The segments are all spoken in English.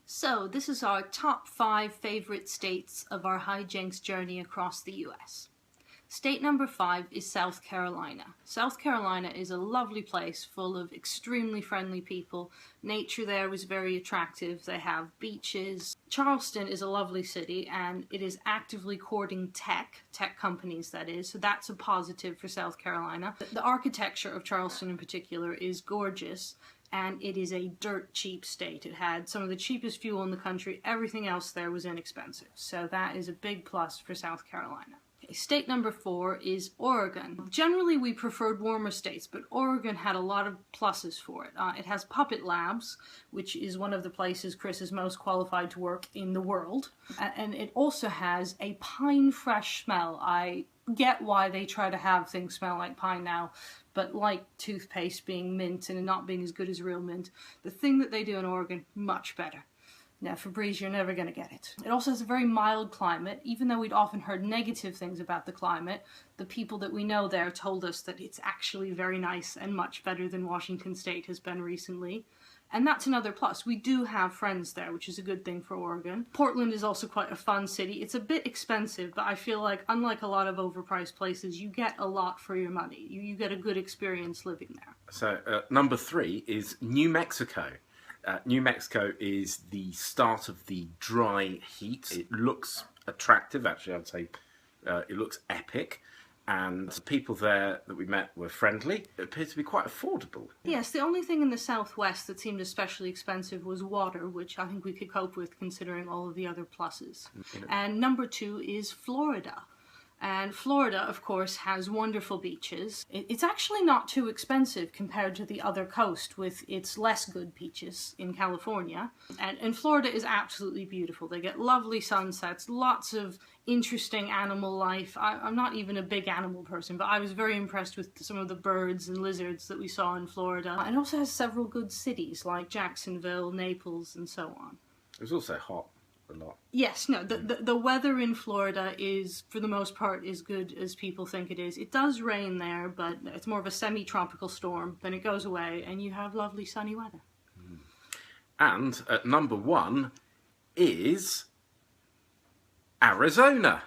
So this is our top 5 favorite states of our hijinks journey across the US. State number 5 is South Carolina. South Carolina is a lovely place full of extremely friendly people. Nature there was very attractive. They have beaches. Charleston is a lovely city and it is actively courting tech companies that is, so that's a positive for South Carolina. The architecture of Charleston in particular is gorgeous. And it is a dirt cheap state. It had some of the cheapest fuel in the country. Everything else there was inexpensive. So that is a big plus for South Carolina. Okay, state number 4 is Oregon. Generally we preferred warmer states, but Oregon had a lot of pluses for it. It has Puppet Labs, which is one of the places Chris is most qualified to work in the world. And it also has a pine fresh smell. I get why they try to have things smell like pine now, but like toothpaste being mint and not being as good as real mint, the thing that they do in Oregon, much better. Now, Febreze, you're never going to get it. It also has a very mild climate. Even though we'd often heard negative things about the climate, the people that we know there told us that it's actually very nice and much better than Washington State has been recently. And that's another plus. We do have friends there, which is a good thing for Oregon. Portland is also quite a fun city. It's a bit expensive, but I feel like, unlike a lot of overpriced places, you get a lot for your money. You get a good experience living there. So, number 3 is New Mexico. New Mexico is the start of the dry heat. It looks attractive, actually, I'd say it looks epic. And the people there that we met were friendly. It appeared to be quite affordable. Yes, the only thing in the southwest that seemed especially expensive was water, which I think we could cope with considering all of the other pluses. And number 2 is Florida. And Florida, of course, has wonderful beaches. It's actually not too expensive compared to the other coast with its less good beaches in California. And Florida is absolutely beautiful. They get lovely sunsets, lots of interesting animal life. I'm not even a big animal person, but I was very impressed with some of the birds and lizards that we saw in Florida. And it also has several good cities like Jacksonville, Naples, and so on. It was also hot. A lot. Yes, no, the weather in Florida is, for the most part, as good as people think it is. It does rain there, but it's more of a semi-tropical storm. Then it goes away, and you have lovely sunny weather. And at number 1 is Arizona.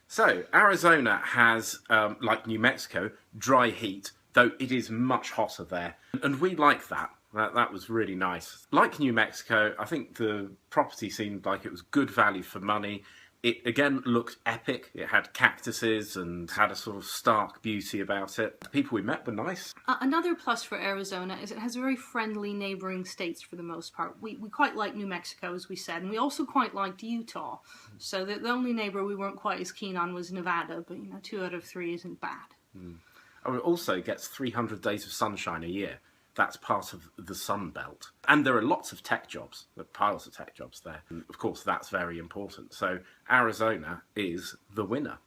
So, Arizona has, like New Mexico, dry heat, though it is much hotter there. And we like that. That was really nice. Like New Mexico, I think the property seemed like it was good value for money. It, again, looked epic. It had cactuses and had a sort of stark beauty about it. The people we met were nice. Another plus for Arizona is it has very friendly neighboring states for the most part. We quite like New Mexico, as we said, and we also quite liked Utah. So the only neighbor we weren't quite as keen on was Nevada, but 2 out of 3 isn't bad. Oh, it also gets 300 days of sunshine a year. That's part of the Sun Belt. And there are lots of tech jobs, there are piles of tech jobs there. And of course, that's very important. So Arizona is the winner.